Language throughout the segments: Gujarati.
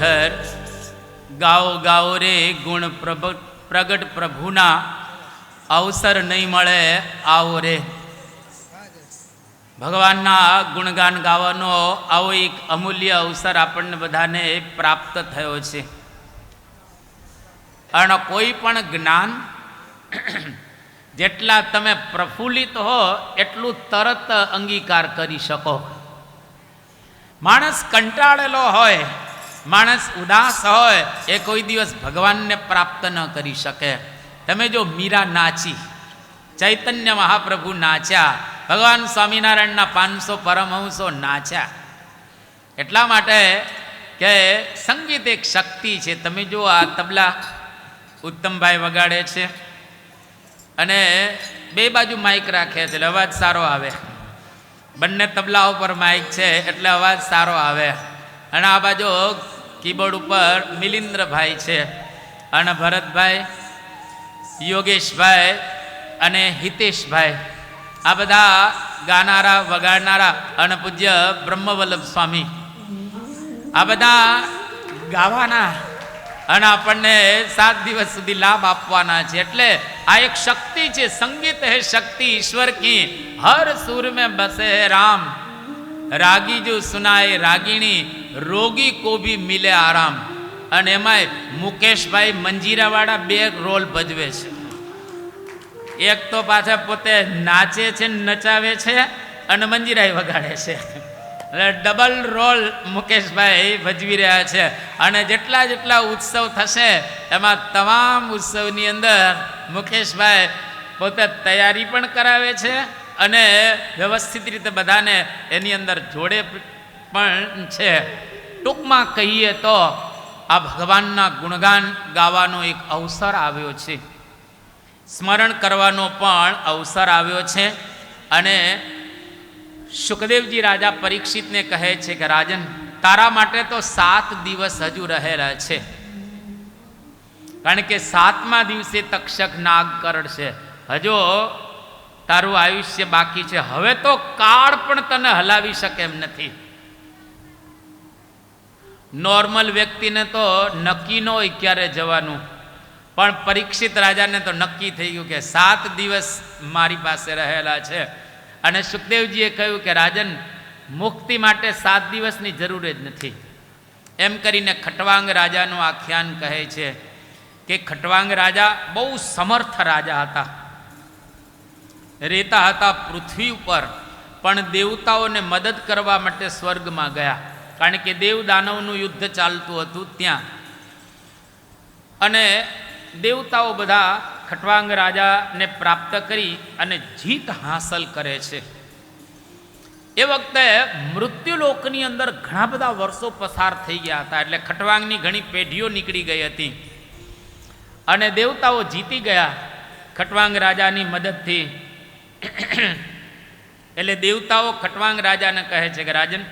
વિઠ્ઠલ, ગાઓ ગાઓ રે ગુણ પ્રગટ પ્રભુના, અવસર નહીં મળે આવો રે. ભગવાનના ગુણગાન ગાવાનો આવો એક અમૂલ્ય અવસર આપણને બધાને પ્રાપ્ત થયો છે. અને કોઈ પણ જ્ઞાન જેટલા તમે પ્રફુલ્લિત હો એટલું તરત અંગીકાર કરી શકો. માણસ કંટાળેલો હોય, માણસ ઉદાસ હોય, એ કોઈ દિવસ ભગવાનને પ્રાપ્ત ન કરી શકે. તમે જો મીરા નાચી, ચૈતન્ય મહાપ્રભુ નાચ્યા, ભગવાન સ્વામિનારાયણના 500 પરમહંસો નાચ્યા. એટલા માટે કે સંગીત એક શક્તિ છે. તમે જો આ તબલા ઉત્તમભાઈ વગાડે છે અને બે બાજુ માઇક રાખે છે એટલે અવાજ સારો આવે. બંને તબલા ઉપર માઇક છે એટલે અવાજ સારો આવે. અને આ બાજુ કીબોર્ડ ઉપર મિલિન્દ્રભાઈ છે અને ભરતભાઈ, યોગેશભાઈ અને હિતેશભાઈ, આ બધા ગાનારા વગાડનારા અને પૂજ્ય બ્રહ્મવલ્લભ સ્વામી, આ બધા ગાવાના અને આપણને 7 દિવસ સુધી લાભ આપવાના છે. એટલે આ એક શક્તિ છે. સંગીત હે શક્તિ ઈશ્વર કી, હર સુર મેં બસે હે રામ, રાગી જો સુનાય રાગીણી, રોગી કો ભી મિલે આરામ. અને એમાંય મુકેશભાઈ મંજીરાવાળા 2 રોલ ભજવે છે. એક તો પાછા પોતે નાચે છે, નચાવે છે અને મંજીરાય વગાડે છે. એટલે ડબલ રોલ મુકેશભાઈ ભજવી રહ્યા છે. અને જેટલા જેટલા ઉત્સવ થશે એમાં તમામ ઉત્સવની અંદર મુકેશભાઈ પોતે તૈયારી પણ કરાવે છે અને વ્યવસ્થિત રીતે બધાને એની અંદર જોડે પણ છે. ટૂંકમાં કહીએ તો આ ભગવાનના ગુણગાન ગાવાનો એક અવસર આવ્યો છે, સ્મરણ કરવાનો પણ અવસર આવ્યો છે. અને સુખદેવજી રાજા પરીક્ષિતને કહે છે કે રાજન, તારા માટે તો 7 દિવસ હજુ રહેલા છે, કારણ કે 7મા દિવસે તક્ષક નાગ કરડશે. હજુ તારું આયુષ્ય બાકી છે. હવે તો કાળ પણ તને હલાવી શકે એમ નથી. નોર્મલ વ્યક્તિને તો નક્કી ન હોય ક્યારે જવાનું, પણ પરીક્ષિત રાજાને તો નક્કી થઈ ગયું કે 7 દિવસ મારી પાસે રહેલા છે. અને સુખદેવજીએ કહ્યું કે રાજન, મુક્તિ માટે 7 દિવસની જરૂર જ નથી. એમ કરીને ખટવાંગ રાજાનું આખ્યાન કહે છે કે ખટવાંગ રાજા બહુ સમર્થ રાજા હતા, રહેતા હતા પૃથ્વી ઉપર, પણ દેવતાઓને મદદ કરવા માટે સ્વર્ગમાં ગયા, કારણ કે દેવ દાનવનું યુદ્ધ ચાલતું હતું ત્યાં. અને દેવતાઓ બધા ખટવાંગ રાજાને પ્રાપ્ત કરી અને જીત હાંસલ કરે છે. એ વખતે મૃત્યુલોકની અંદર ઘણા બધા વર્ષો પસાર થઈ ગયા હતા. એટલે ખટવાંગની ઘણી પેઢીઓ નીકળી ગઈ હતી અને દેવતાઓ જીતી ગયા ખટવાંગ રાજાની મદદથી. એટલે દેવતાઓ ખટવાંગ રાજાને કહે છે કે રાજન,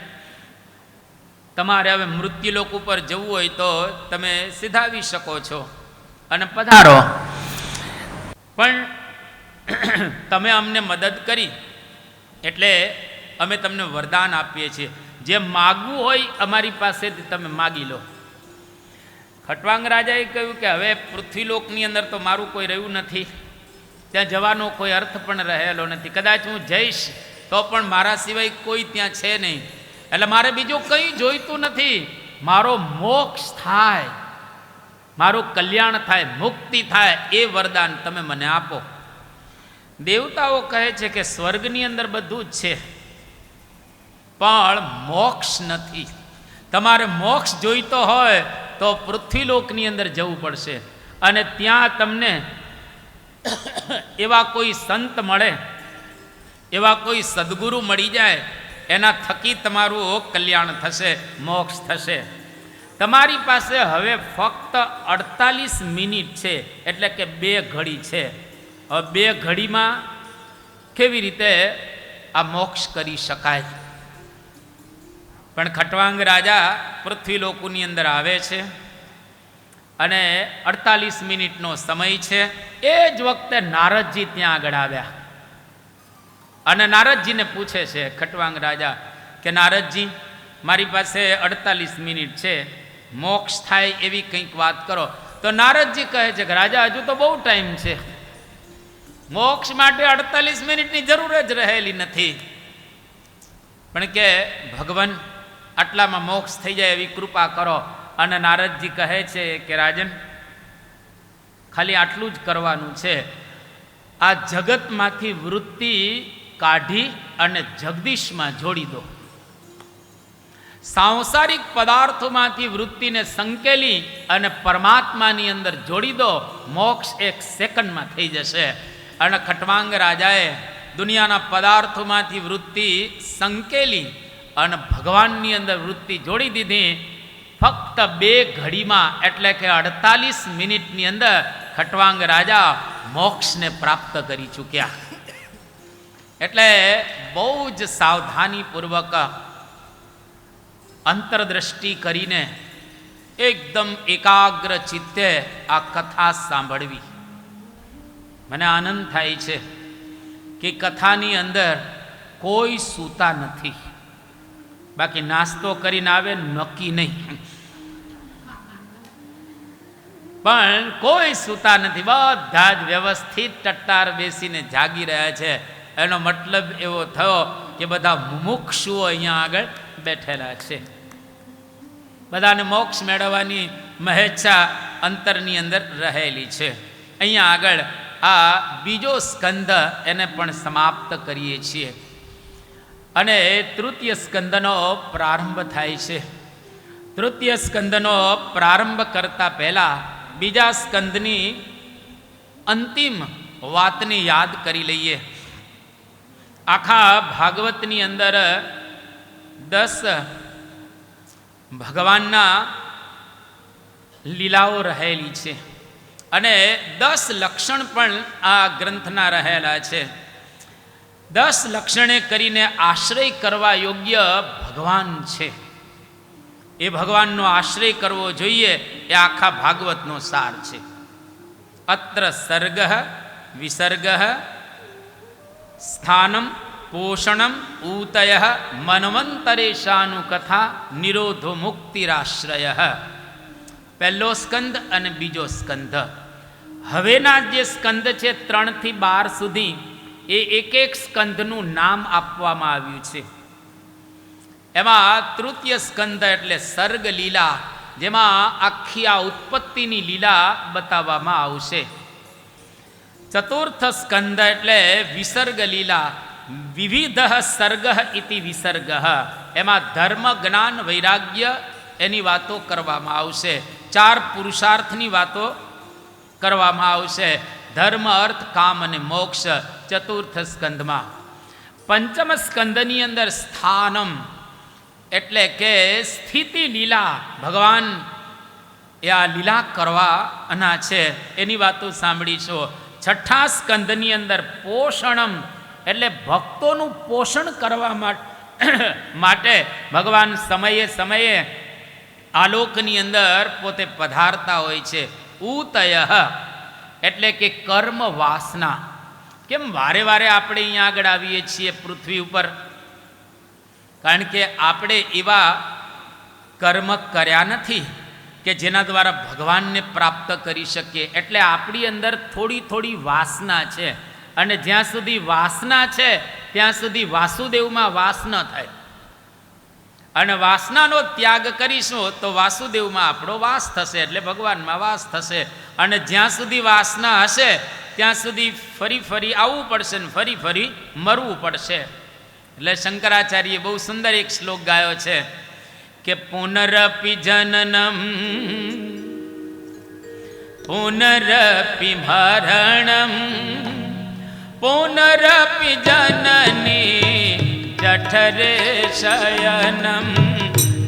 તમારે હવે મૃત્યુલોક ઉપર જવું હોય તો તમે સિધાવી શકો છો અને પધારો, પણ તમે અમને મદદ કરી એટલે અમે તમને વરદાન આપીએ છીએ. જે માગવું હોય અમારી પાસેથી તમે માગી લો. ખટવાંગ રાજાએ કહ્યું કે હવે પૃથ્વીલોકની અંદર તો મારું કોઈ રહ્યું નથી, ત્યાં જવાનો કોઈ અર્થ પણ રહેલો નથી. કદાચ હું જઈશ તો પણ મારા સિવાય કોઈ ત્યાં છે નહીં, એટલે મારે બીજું કંઈ જોઈતું નથી. મારો મોક્ષ થાય, મારું કલ્યાણ થાય, મુક્તિ થાય, એ વરદાન તમે મને આપો. દેવતાઓ કહે છે કે સ્વર્ગની અંદર બધું જ છે, પણ મોક્ષ નથી. તમારે મોક્ષ જોઈતો હોય તો પૃથ્વીલોકની અંદર જવું પડશે અને ત્યાં તમને એવા કોઈ સંત મળે, એવા કોઈ સદગુરુ મળી જાય, એના થકી તમારું કલ્યાણ થશે, મોક્ષ થશે. તમારી પાસે હવે ફક્ત 48 મિનિટ છે, એટલે કે 2 ઘડી છે. હવે 2 ઘડીમાં કેવી રીતે આ મોક્ષ કરી શકાય? પણ ખટવાંગ રાજા પૃથ્વીલોકની અંદર આવે છે અને 48 મિનિટનો સમય છે. એ જ વખતે નારદજી ત્યાં આગળ આવ્યા અને નારદજીને પૂછે છે ખટવાંગ રાજા કે નારદજી, મારી પાસે 48 મિનિટ છે, મોક્ષ થાય એવી કંઈક વાત કરો. તો નારદજી કહે છે કે રાજા હજુ તો બહુ ટાઈમ છે, મોક્ષ માટે 48 મિનિટની જરૂર જ રહેલી નથી, પણ કે ભગવાન આટલામાં મોક્ષ થઈ જાય એવી કૃપા કરો. અને નારદજી કહે છે કે રાજન, ખાલી આટલું જ કરવાનું છે, આ જગતમાંથી વૃત્તિ કાઢી અને જગદીશમાં જોડી દો. સાંસારિક પદાર્થોમાંથી વૃત્તિને સંકેલી અને પરમાત્માની અંદર જોડી દો, મોક્ષ 1 સેકન્ડમાં થઈ જશે. અને ખટવાંગ રાજાએ દુનિયાના પદાર્થોમાંથી વૃત્તિ સંકેલી અને ભગવાનની અંદર વૃત્તિ જોડી દીધી. ફક્ત 2 ઘડીમાં, એટલે કે 48 મિનિટની અંદર ખટવાંગ રાજા મોક્ષને પ્રાપ્ત કરી ચૂક્યા. એટલે બહુ જ સાવધાનીપૂર્વક અંતરદ્રષ્ટિ કરીને એકદમ એકાગ્ર ચિત્તે આ કથા સાંભળવી. મને આનંદ થાય છે કે કથાની અંદર કોઈ સૂતા નથી, બાકી નાસ્તો કરીને આવે નક્કી નહીં, પણ કોઈ સૂતા નથી, બધા જ વ્યવસ્થિત ટટ્ટાર બેસીને જાગી રહ્યા છે. એનો મતલબ એવો થયો કે બધા મુમુક્ષુઓ અહીંયા આગળ બેઠેલા છે, બધાને મોક્ષ મેળવવાની મહેચ્છા અંતરની અંદર રહેલી છે. અહીંયા આગળ આ બીજો સ્કંદ એને પણ સમાપ્ત કરીએ છીએ અને તૃતીય સ્કંદનો પ્રારંભ થાય છે. તૃતીય સ્કંદનો પ્રારંભ કરતા પહેલા બીજા સ્કંદની અંતિમ વાતને યાદ કરી લઈએ. આખા ભાગવતની અંદર 10 ભગવાનના લીલાઓ રહેલી છે અને 10 લક્ષણ પણ આ ગ્રંથના રહેલા છે. 10 લક્ષણે કરીને આશ્રય કરવા યોગ્ય ભગવાન છે, એ ભગવાનનો આશ્રય કરવો જોઈએ, એ આખા ભાગવતનો સાર છે. અત્ર સર્ગ વિસર્ગ સ્થાનમ પોષણમ ઊતય મન્વંતરેશાનુકથા નિરોધો મુક્તિરાશ્રય. પહેલો સ્કંદ અને બીજો સ્કંદ. હવેના જે સ્કંદ છે 3 થી 12 સુધી, એ એક સ્કંદનું નામ આપવામાં આવ્યું છે. એમાં તૃતીય સ્કંદ એટલે સર્ગ લીલા, જેમાં આખી આ ઉત્પત્તિની લીલા બતાવવામાં આવશે. ચતુર્થ સ્કંદ એટલે વિસર્ગ લીલા, વિવિધ સર્ગ ઇતિ વિસર્ગ, એમાં ધર્મ જ્ઞાન વૈરાગ્ય એની વાતો કરવામાં આવશે. 4 પુરુષાર્થની વાતો કરવામાં આવશે, ધર્મ અર્થ કામ અને મોક્ષ ચતુર્થ સ્કંદમાં. પંચમ સ્કંદની અંદર સ્થાનમ એટલે કે સ્થિતિ લીલા, ભગવાન એ આ લીલા કરવાના છે એની વાતો સાંભળીશું. છઠ્ઠા સ્કંદની અંદર પોષણમ એટલે ભક્તોનું પોષણ કરવા માટે ભગવાન સમયે સમયે આલોકની અંદર પોતે પધારતા હોય છે. ઊતય એટલે કે કર્મ વાસના. કેમ વારે વારે આપણે અહીંયા આગળ આવીએ છીએ પૃથ્વી ઉપર? કારણ કે આપણે એવા કર્મ કર્યા નથી કે જેના દ્વારા ભગવાનને પ્રાપ્ત કરી શકીએ. એટલે આપણી અંદર થોડી થોડી વાસના છે, અને જ્યાં સુધી વાસના છે ત્યાં સુધી વાસુદેવમાં વાસ ન થાય. અને વાસનાનો ત્યાગ કરીશું તો વાસુદેવમાં આપણો વાસ થશે, એટલે ભગવાનમાં વાસ થશે. અને જ્યાં સુધી વાસના હશે ત્યાં સુધી ફરી ફરી આવવું પડશે ને ફરી ફરી મરવું પડશે. એટલે શંકરાચાર્યએ બહુ સુંદર એક શ્લોક ગાયો છે કે પુનરપી જનનમ પુનરપી મરણમ પુનરપી જનની જઠરે શયનમ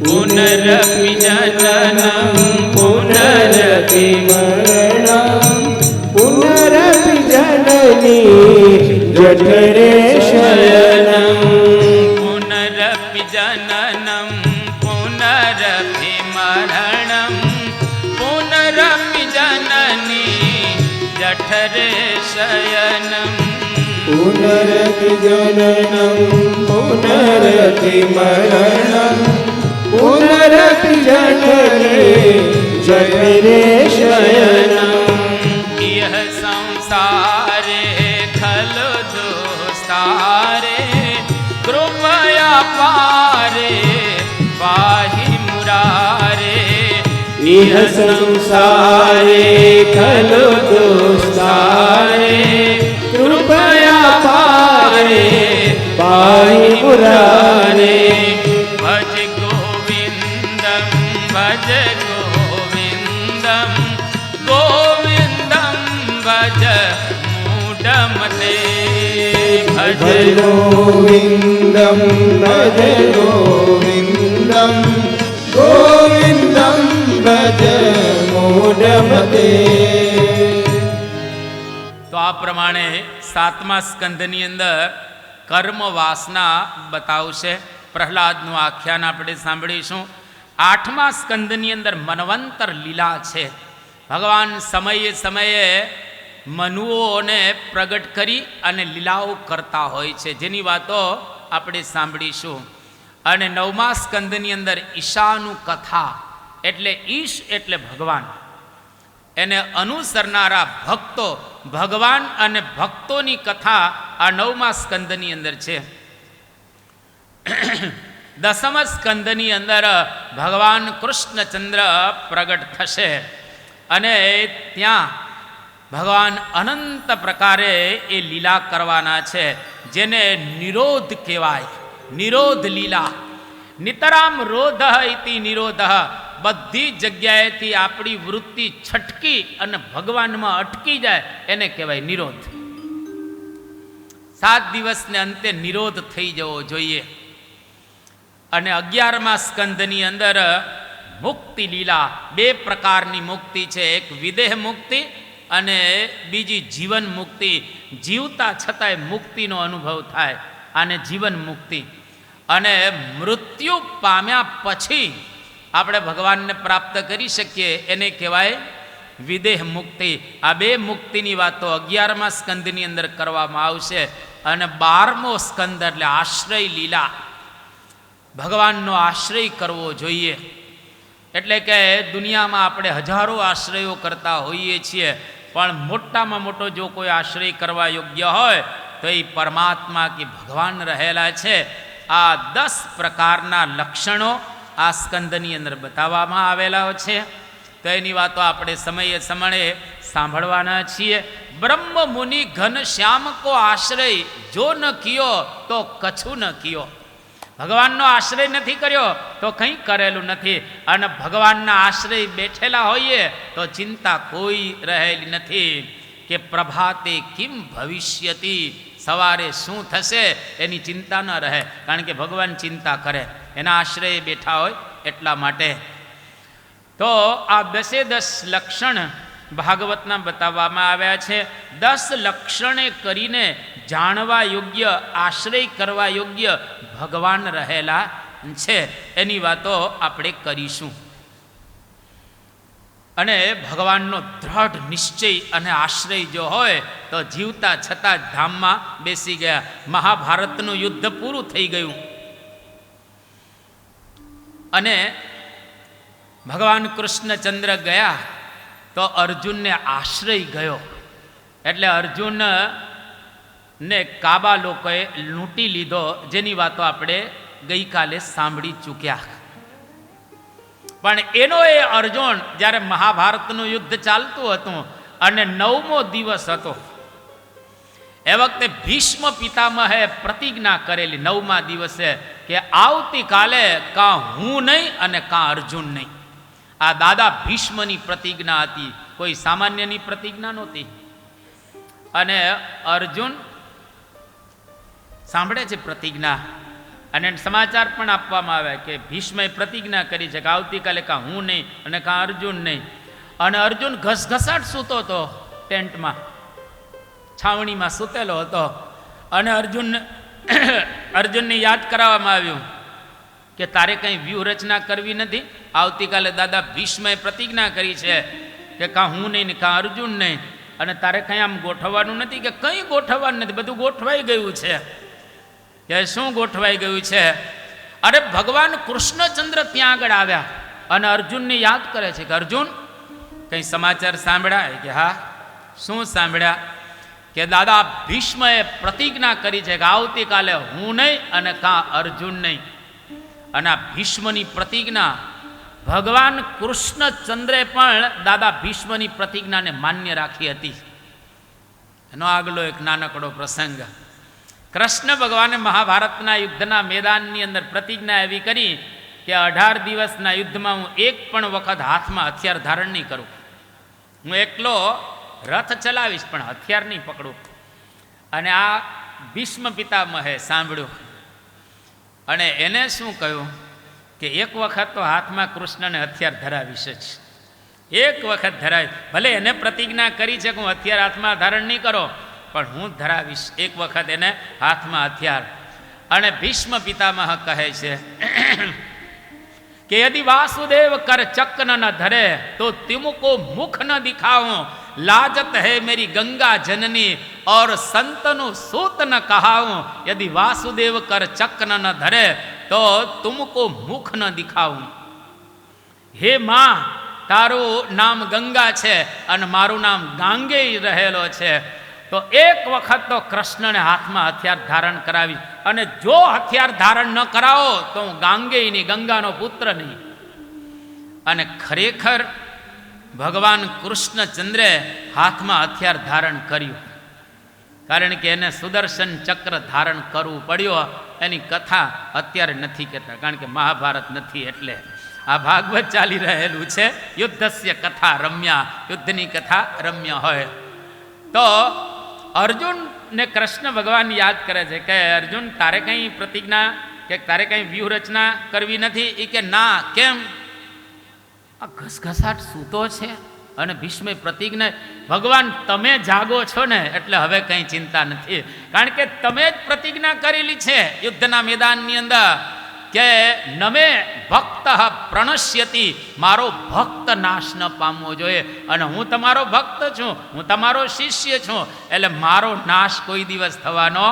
પુનરપી જનનમ પુનરપી મરણમ પુનરપી જનની જઠરે શયનમ પુનરપી જનનમ પુનરપી મરણમ પુનરપી જનની જઠરે શયનમ પુનરપી જનનમ પુનરપી મરણમ પુનરપि જઠરે જઠરે શયનમ इह संसारे खलु दुस्तारे कृपया पारे पाहि मुरारे इह संसारे खलु दुस्तारे कृपया पारे पाहि मुरारे भज गोविन्दं भज गोविन्दं गोविन्दं भज मूढमते भज गोविन्दं भज गोविन्दं गोविन्दं भज मूढमते તો આ પ્રમાણે 7મા સ્કંદની અંદર કર્મ વાસના બતાવશે. પ્રહલાદનું આખ્યાન આપણે સાંભળીશું. 8મા સ્કંદની અંદર મન્વંતર લીલા છે. ભગવાન સમયે સમયે મનુઓને પ્રગટ કરી અને લીલાઓ કરતા હોય છે, જેની વાતો આપણે સાંભળીશું. અને 9મા સ્કંદની અંદર ઈશાનું કથા એટલે ઈશ એટલે ભગવાન, એને અનુસરનારા ભક્તો, ભગવાન અને ભક્તોની કથા આ 9મા સ્કંદની અંદર છે. 10મ સ્કંદની અંદર ભગવાન કૃષ્ણચંદ્ર પ્રગટ થશે અને ત્યાં ભગવાન અનંત પ્રકારે એ લીલા કરવાના છે, જેને નિરોધ કહેવાય. નિરોધ લીલા. નિતરામ રોધ ઇતિ નિરોધ. બધી જગ્યાએથી આપણી વૃત્તિ છટકી અને ભગવાનમાં અટકી જાય એને કહેવાય નિરોધ. 7 દિવસને અંતે નિરોધ થઈ જવો જોઈએ. અને 11મા સ્કંદની અંદર મુક્તિ લીલા. 2 પ્રકારની મુક્તિ છે, એક વિદેહ મુક્તિ અને બીજી જીવન મુક્તિ. જીવતા છતાંય મુક્તિનો અનુભવ થાય આને જીવન મુક્તિ. અને મૃત્યુ પામ્યા પછી આપણે ભગવાનને પ્રાપ્ત કરી શકીએ એને કહેવાય વિદેહ મુક્તિ. આ 2 મુક્તિની વાતો 11મા સ્કંદની અંદર કરવામાં આવશે. અને 12મો સ્કંદ એટલે આશ્રય લીલા. ભગવાનનો આશ્રય કરવો જોઈએ. એટલે કે દુનિયામાં આપણે હજારો આશ્રયો કરતા હોઈએ છીએ, પણ મોટામાં મોટો જો કોઈ આશ્રય કરવા યોગ્ય હોય તો એ પરમાત્મા કે ભગવાન રહેલા છે. આ 10 પ્રકારના લક્ષણો આ સ્કંદની અંદર બતાવવામાં આવેલા છે. તો એની વાતો આપણે સમયે સમયે સાંભળવાના છીએ. બ્રહ્મ મુનિ ઘન શ્યામ કો આશ્રય જો ન કિયો તો કછું ન કિયો. ભગવાનનો આશ્રય નથી કર્યો તો કંઈ કરેલું નથી. અને ભગવાનના આશ્રય બેઠેલા હોઈએ તો ચિંતા કોઈ રહેલી નથી. કે પ્રભાતે કિમ ભવિષ્યતિ, સવારે શું થશે એની ચિંતા ન રહે, કારણ કે ભગવાન ચિંતા કરે, એના આશ્રય બેઠા હોય એટલા માટે. તો આ 10 લક્ષણ ભાગવતના બતાવવામાં આવ્યા છે. 10 લક્ષણે કરીને જાણવા યોગ્ય, આશ્રય કરવા યોગ્ય ભગવાન રહેલા છે એની વાતો આપણે કરીશું. અને ભગવાનનો દ્રઢ નિશ્ચય અને આશ્રય જો હોય તો જીવતા છતાં ધામમાં બેસી ગયા. મહાભારતનું યુદ્ધ પૂરું થઈ ગયું અને ભગવાન કૃષ્ણચંદ્ર ગયા તો અર્જુનને આશ્રય ગયો. એટલે અર્જુનને કાબા લોકોએ લૂંટી લીધો, જેની વાતો આપણે ગઈકાલે સાંભળી ચૂક્યા. પણ એનો એ અર્જુન જ્યારે મહાભારતનું યુદ્ધ ચાલતું હતું અને 9મો દિવસ હતો, એ વખતે ભીષ્મ પિતામહે પ્રતિજ્ઞા કરેલી 9મા દિવસે કે આવતીકાલે કાં હું નહીં અને કાં અર્જુન નહીં. આ દાદા ભીષ્મની પ્રતિજ્ઞા હતી, કોઈ સામાન્યની પ્રતિજ્ઞા નહોતી. અને અર્જુન સાંભળે છે પ્રતિજ્ઞા, અને સમાચાર પણ આપવામાં આવે કે ભીષ્મએ પ્રતિજ્ઞા કરી છે કે આવતીકાલે કાં હું નહીં અને કાં અર્જુન નહીં. અને અર્જુન ઘસઘસાટ સૂતો હતો, ટેન્ટમાં છાવણીમાં સૂતેલો હતો. અને અર્જુનને યાદ કરાવવામાં આવ્યું કે તારે કંઈ વ્યૂહરચના કરવી નથી, આવતીકાલે દાદા ભીષ્મએ પ્રતિજ્ઞા કરી છે કે કાં હું નહીં ને કાં અર્જુન નહીં, અને તારે કંઈ આમ ગોઠવવાનું નથી. કે કંઈ ગોઠવવાનું નથી, બધું ગોઠવાઈ ગયું છે. કે શું ગોઠવાઈ ગયું છે? અરે ભગવાન કૃષ્ણચંદ્ર ત્યાં આગળ આવ્યા અને અર્જુનને યાદ કરે છે કે અર્જુન કંઈ સમાચાર સાંભળ્યા? કે હા. શું સાંભળ્યા? કે દાદા ભીષ્મએ પ્રતિજ્ઞા કરી છે કે આવતીકાલે હું નહીં અને કાં અર્જુન નહીં. અને આ ભીષ્મની પ્રતિજ્ઞા ભગવાન કૃષ્ણચંદ્રે પણ દાદા ભીષ્મની પ્રતિજ્ઞાને માન્ય રાખી હતી. એનો આગલો એક નાનકડો પ્રસંગ. કૃષ્ણ ભગવાને મહાભારતના યુદ્ધના મેદાનની અંદર પ્રતિજ્ઞા એવી કરી કે 18 દિવસના યુદ્ધમાં હું એક પણ વખત હાથમાં હથિયાર ધારણ નહીં કરું. હું એકલો રથ ચલાવીશ પણ હથિયાર નહીં પકડું. અને આ ભીષ્મ પિતામહે સાંભળ્યું અને એને શું કહ્યું કે એક વખત તો હાથમાં કૃષ્ણને હથિયાર ધરાવીશ જ. એક વખત ધરાવી, ભલે એને પ્રતિજ્ઞા કરી છે કે હું હથિયાર હાથમાં ધારણ નહીં કરો, પણ હું ધરાવીશ એક વખત એને હાથમાં હથિયાર. અને ભીષ્મ પિતામહ કહે છે કે યદિ વાસુદેવ કર ચક્ર ન ધરે તો તિમુકો મુખ ન દિખાऊं, लाजत है मेरी गंगा जननी और संतनु सूत न कहाऊं, यदि वासुदेव कर चक्र न धरे तो तुमको मुख न दिखाऊं. हे मां, તારું નામ ગંગા છે અને મારું નામ ગાંગેય રહેલો છે, તો એક વખત તો કૃષ્ણને હાથમાં હથિયાર ધારણ કરાવી, અને જો હથિયાર ધારણ ન કરાવો તો હું ગાંગેયની, ગંગાનો પુત્ર નહીં. અને ખરેખર ભગવાન કૃષ્ણચંદ્રે હાથમાં હથિયાર ધારણ કર્યું, કારણ કે એને સુદર્શન ચક્ર ધારણ કરવું પડ્યું. એની કથા અત્યારે નથી કહેતા, કારણ કે મહાભારત નથી, એટલે આ ભાગવત ચાલી રહેલું છે. યુદ્ધસ્ય કથા રમ્યા, યુદ્ધની કથા રમ્ય હોય તો અર્જુનને કૃષ્ણ ભગવાન યાદ કરે છે કે અર્જુન, તારે કંઈ પ્રતિજ્ઞા કે તારે કંઈ વ્યૂહરચના કરવી નથી? એ કે ના. કેમ? આ ઘસઘસાટ સૂતો છે અને ભીષ્મે પ્રતિજ્ઞા, ભગવાન તમે જાગો છો ને એટલે હવે કંઈ ચિંતા નથી, કારણ કે તમે જ પ્રતિજ્ઞા કરેલી છે યુદ્ધના મેદાનની અંદર કે નમે ભક્ત પ્રણશ્યતિ, મારો ભક્ત નાશ ન પામવો જોઈએ, અને હું તમારો ભક્ત છું, હું તમારો શિષ્ય છું, એટલે મારો નાશ કોઈ દિવસ થવાનો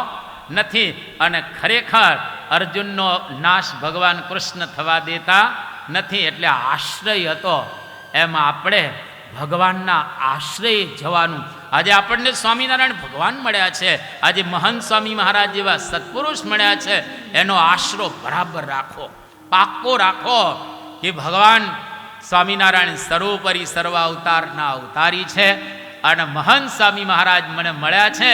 નથી. અને ખરેખર અર્જુનનો નાશ ભગવાન કૃષ્ણ થવા દેતા નથી. એટલે આશ્રય હતો એમાં આપણે ભગવાનના આશ્રય જવાનું. આજે આપણને સ્વામિનારાયણ ભગવાન મળ્યા છે, આજે મહંત સ્વામી મહારાજ જેવા સત્પુરુષ મળ્યા છે, એનો આશરો બરાબર રાખો, પાક્કો રાખો કે ભગવાન સ્વામિનારાયણ સર્વોપરી સર્વ અવતારના અવતારી છે, અને મહંત સ્વામી મહારાજ મને મળ્યા છે,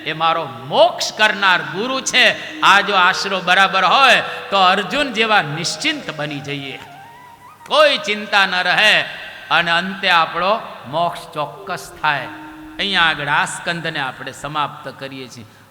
એ મારો મોક્ષ કરનાર ગુરુ છે. આ જો આશરો બરાબર હોય તો અર્જુન જેવા નિશ્ચિંત બની જઈએ, કોઈ ચિંતા ન રહે, અને અંતે આપણો મોક્ષ ચોક્કસ થાય. અહીંયા આગળ આ સ્કંદને આપણે સમાપ્ત કરીએ છીએ.